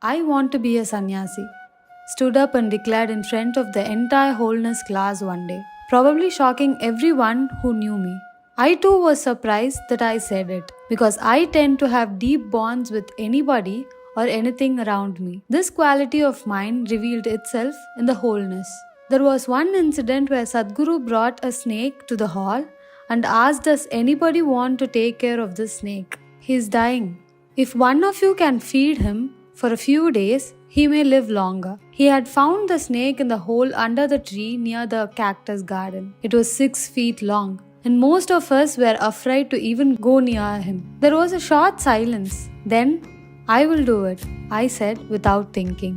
I want to be a sannyasi, stood up and declared in front of the entire wholeness class one day, probably shocking everyone who knew me. I too was surprised that I said it, because I tend to have deep bonds with anybody or anything around me. This quality of mine revealed itself in the wholeness. There was one incident where Sadhguru brought a snake to the hall and asked, "Does anybody want to take care of this snake? He is dying. If one of you can feed him for a few days, he may live longer." He had found the snake in the hole under the tree near the cactus garden. It was 6 feet long, and most of us were afraid to even go near him. There was a short silence. Then, "I will do it," I said without thinking.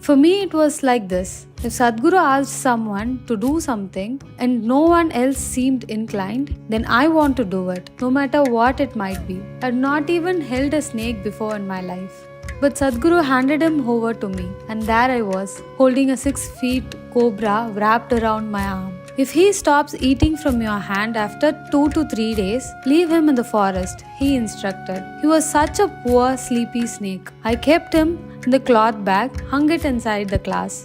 For me, it was like this. If Sadhguru asked someone to do something and no one else seemed inclined, then I want to do it, no matter what it might be. I had not even held a snake before in my life. But Sadhguru handed him over to me, and there I was, holding a 6 feet cobra wrapped around my arm. "If he stops eating from your hand after 2 to 3 days, leave him in the forest," he instructed. He was such a poor, sleepy snake. I kept him in the cloth bag, hung it inside the class.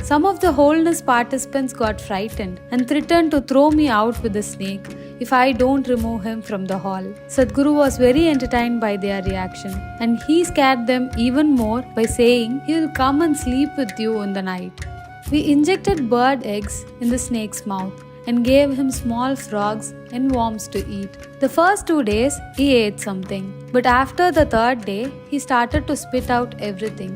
Some of the wholeness participants got frightened and threatened to throw me out with the snake if I don't remove him from the hall. Sadhguru was very entertained by their reaction, and he scared them even more by saying he will come and sleep with you in the night. We injected bird eggs in the snake's mouth and gave him small frogs and worms to eat. The first 2 days, he ate something, but after the 3rd day, he started to spit out everything.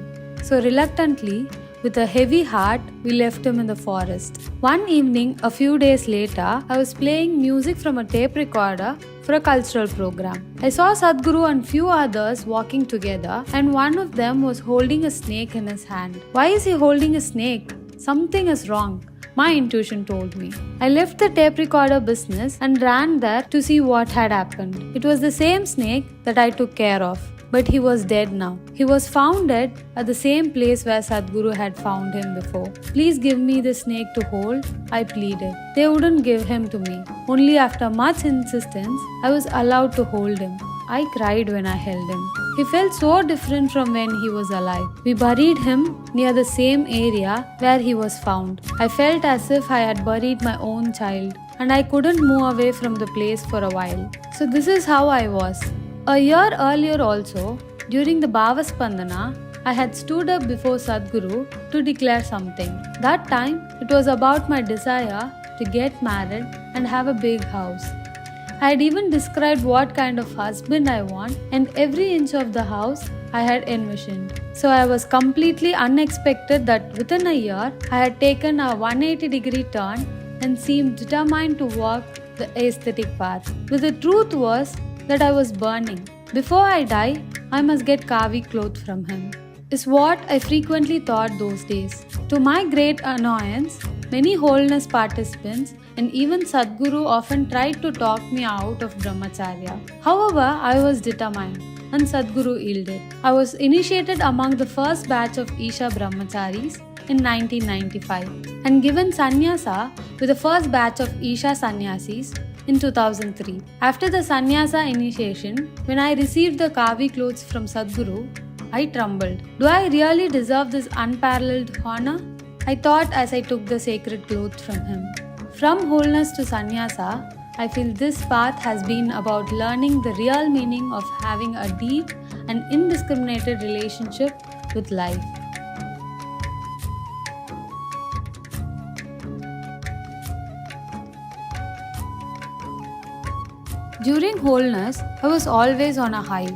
So reluctantly, with a heavy heart, we left him in the forest. One evening, a few days later, I was playing music from a tape recorder for a cultural program. I saw Sadhguru and few others walking together, and one of them was holding a snake in his hand. "Why is he holding a snake? Something is wrong," my intuition told me. I left the tape recorder business and ran there to see what had happened. It was the same snake that I took care of, but he was dead now. He was found dead at the same place where Sadhguru had found him before. "Please give me the snake to hold," I pleaded. They wouldn't give him to me. Only after much insistence, I was allowed to hold him. I cried when I held him. He felt so different from when he was alive. We buried him near the same area where he was found. I felt as if I had buried my own child, and I couldn't move away from the place for a while. So this is how I was. A year earlier also, during the Bhavaspandana, I had stood up before Sadhguru to declare something. That time, it was about my desire to get married and have a big house. I had even described what kind of husband I want, and every inch of the house I had envisioned. So I was completely unexpected that within a year, I had taken a 180-degree turn and seemed determined to walk the aesthetic path. But the truth was that I was burning. "Before I die, I must get Kavi clothes from him," is what I frequently thought those days. To my great annoyance, many wholeness participants and even Sadhguru often tried to talk me out of brahmacharya. However, I was determined, and Sadhguru yielded. I was initiated among the first batch of Isha brahmacharis in 1995 and given sannyasa with the first batch of Isha sannyasis in 2003. After the sannyasa initiation, when I received the Kavi clothes from Sadhguru, I trembled. Do I really deserve this unparalleled honor? I thought as I took the sacred clothes from him. From wholeness to sannyasa, I feel this path has been about learning the real meaning of having a deep and indiscriminated relationship with life. During wholeness, I was always on a high.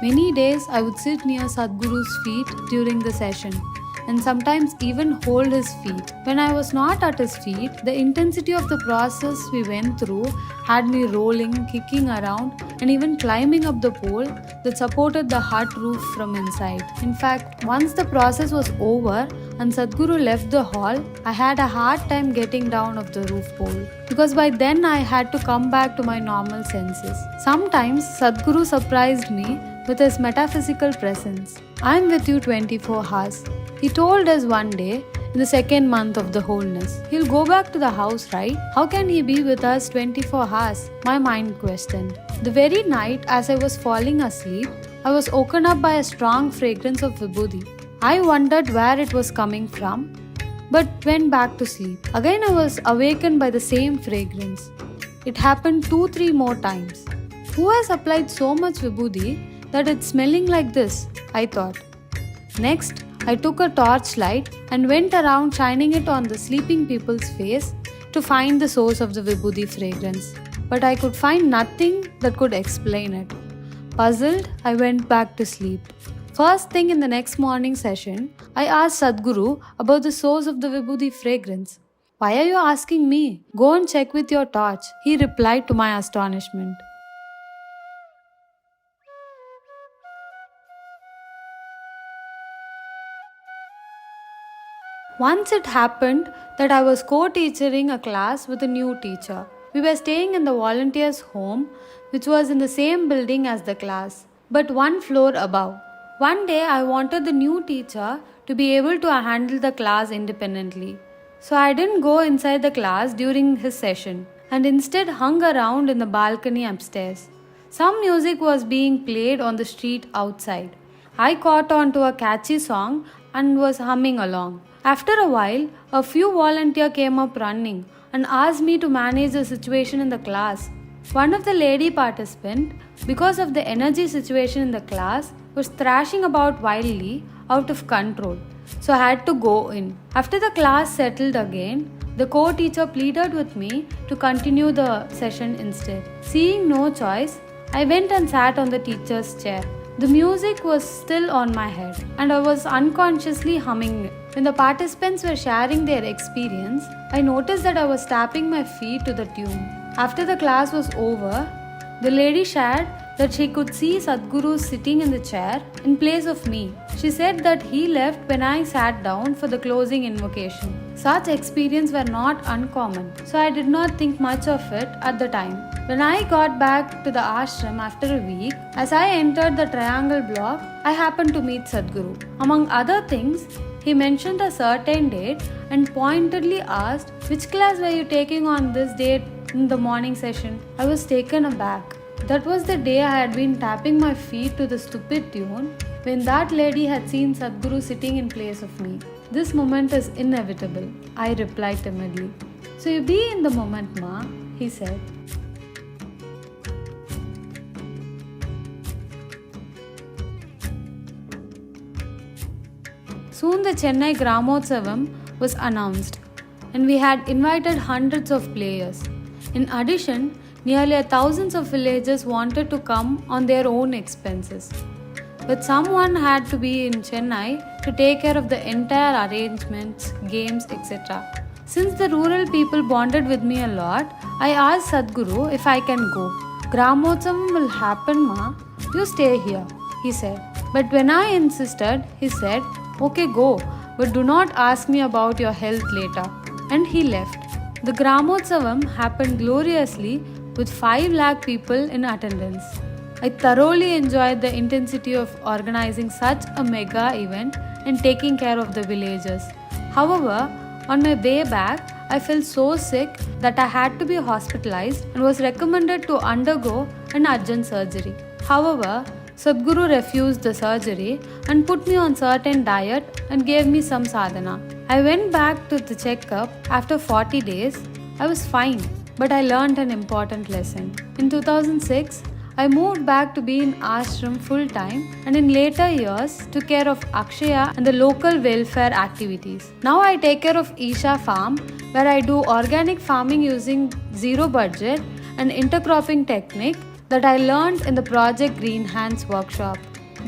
Many days I would sit near Sadhguru's feet during the session, and sometimes even hold his feet. When I was not at his feet, the intensity of the process we went through had me rolling, kicking around, and even climbing up the pole that supported the hut roof from inside. In fact, once the process was over and Sadhguru left the hall, I had a hard time getting down off the roof pole, because by then I had to come back to my normal senses. Sometimes Sadhguru surprised me with his metaphysical presence. "I'm with you 24 hours. He told us one day in the 2nd month of the wholeness. He'll go back to the house, right? How can he be with us 24 hours? My mind questioned. The very night as I was falling asleep, I was woken up by a strong fragrance of vibhuti. I wondered where it was coming from, but went back to sleep. Again, I was awakened by the same fragrance. It happened 2-3 more times. Who has applied so much vibhuti that it's smelling like this? I thought. Next, I took a torchlight and went around shining it on the sleeping people's face to find the source of the vibhuti fragrance. But I could find nothing that could explain it. Puzzled, I went back to sleep. First thing in the next morning session, I asked Sadhguru about the source of the vibhuti fragrance. Why are you asking me? Go and check with your torch, he replied to my astonishment. Once it happened that I was co-teaching a class with a new teacher. We were staying in the volunteers' home, which was in the same building as the class, but one floor above. One day I wanted the new teacher to be able to handle the class independently. So I didn't go inside the class during his session and instead hung around in the balcony upstairs. Some music was being played on the street outside. I caught on to a catchy song and was humming along. After a while, a few volunteers came up running and asked me to manage the situation in the class. One of the lady participants, because of the energy situation in the class, was thrashing about wildly out of control. So I had to go in. After the class settled again, the co-teacher pleaded with me to continue the session instead. Seeing no choice, I went and sat on the teacher's chair. The music was still on my head and I was unconsciously humming it. When the participants were sharing their experience, I noticed that I was tapping my feet to the tune. After the class was over, the lady shared that she could see Sadhguru sitting in the chair in place of me. She said that he left when I sat down for the closing invocation. Such experiences were not uncommon, so I did not think much of it at the time. When I got back to the ashram after a week, as I entered the triangle block, I happened to meet Sadhguru. Among other things, he mentioned a certain date and pointedly asked, "Which class were you taking on this date in the morning session?" I was taken aback. That was the day I had been tapping my feet to the stupid tune when that lady had seen Sadhguru sitting in place of me. "This moment is inevitable," I replied timidly. "So you be in the moment, ma," he said. Soon the Chennai Gramotsavam was announced and we had invited hundreds of players. In addition, nearly thousands of villagers wanted to come on their own expenses. But someone had to be in Chennai to take care of the entire arrangements, games, etc. Since the rural people bonded with me a lot, I asked Sadhguru if I can go. "Gramotsavam will happen, ma. You stay here," he said. But when I insisted, he said, "Okay, go, but do not ask me about your health later." And he left. The Gramotsavam happened gloriously with 5 lakh people in attendance. I thoroughly enjoyed the intensity of organizing such a mega event and taking care of the villagers. However, on my way back, I felt so sick that I had to be hospitalized and was recommended to undergo an urgent surgery. However, Sadhguru refused the surgery and put me on certain diet and gave me some sadhana. I went back to the checkup after 40 days. I was fine, but I learned an important lesson. In 2006, I moved back to be in ashram full time and in later years took care of Akshaya and the local welfare activities. Now I take care of Isha Farm where I do organic farming using zero budget and intercropping technique that I learned in the Project Green Hands workshop.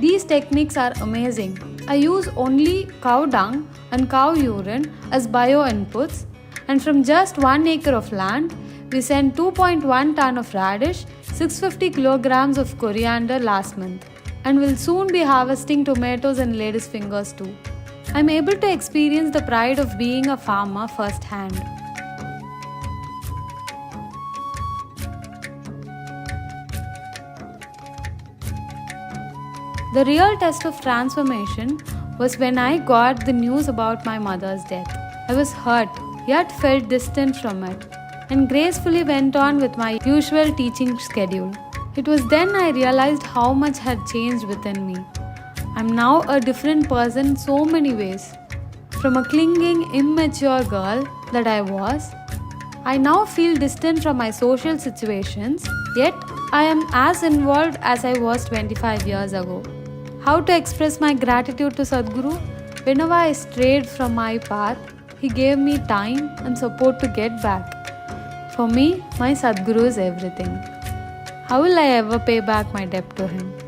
These techniques are amazing. I use only cow dung and cow urine as bio inputs, and from just 1 acre of land, we sent 2.1 ton of radish, 650 kilograms of coriander last month, and will soon be harvesting tomatoes and lady's fingers too. I'm able to experience the pride of being a farmer firsthand. The real test of transformation was when I got the news about my mother's death. I was hurt, yet felt distant from it, and gracefully went on with my usual teaching schedule. It was then I realized how much had changed within me. I'm now a different person in so many ways. From a clinging, immature girl that I was, I now feel distant from my social situations, yet I am as involved as I was 25 years ago. How to express my gratitude to Sadhguru? Whenever I strayed from my path, he gave me time and support to get back. For me, my Sadhguru is everything. How will I ever pay back my debt to him?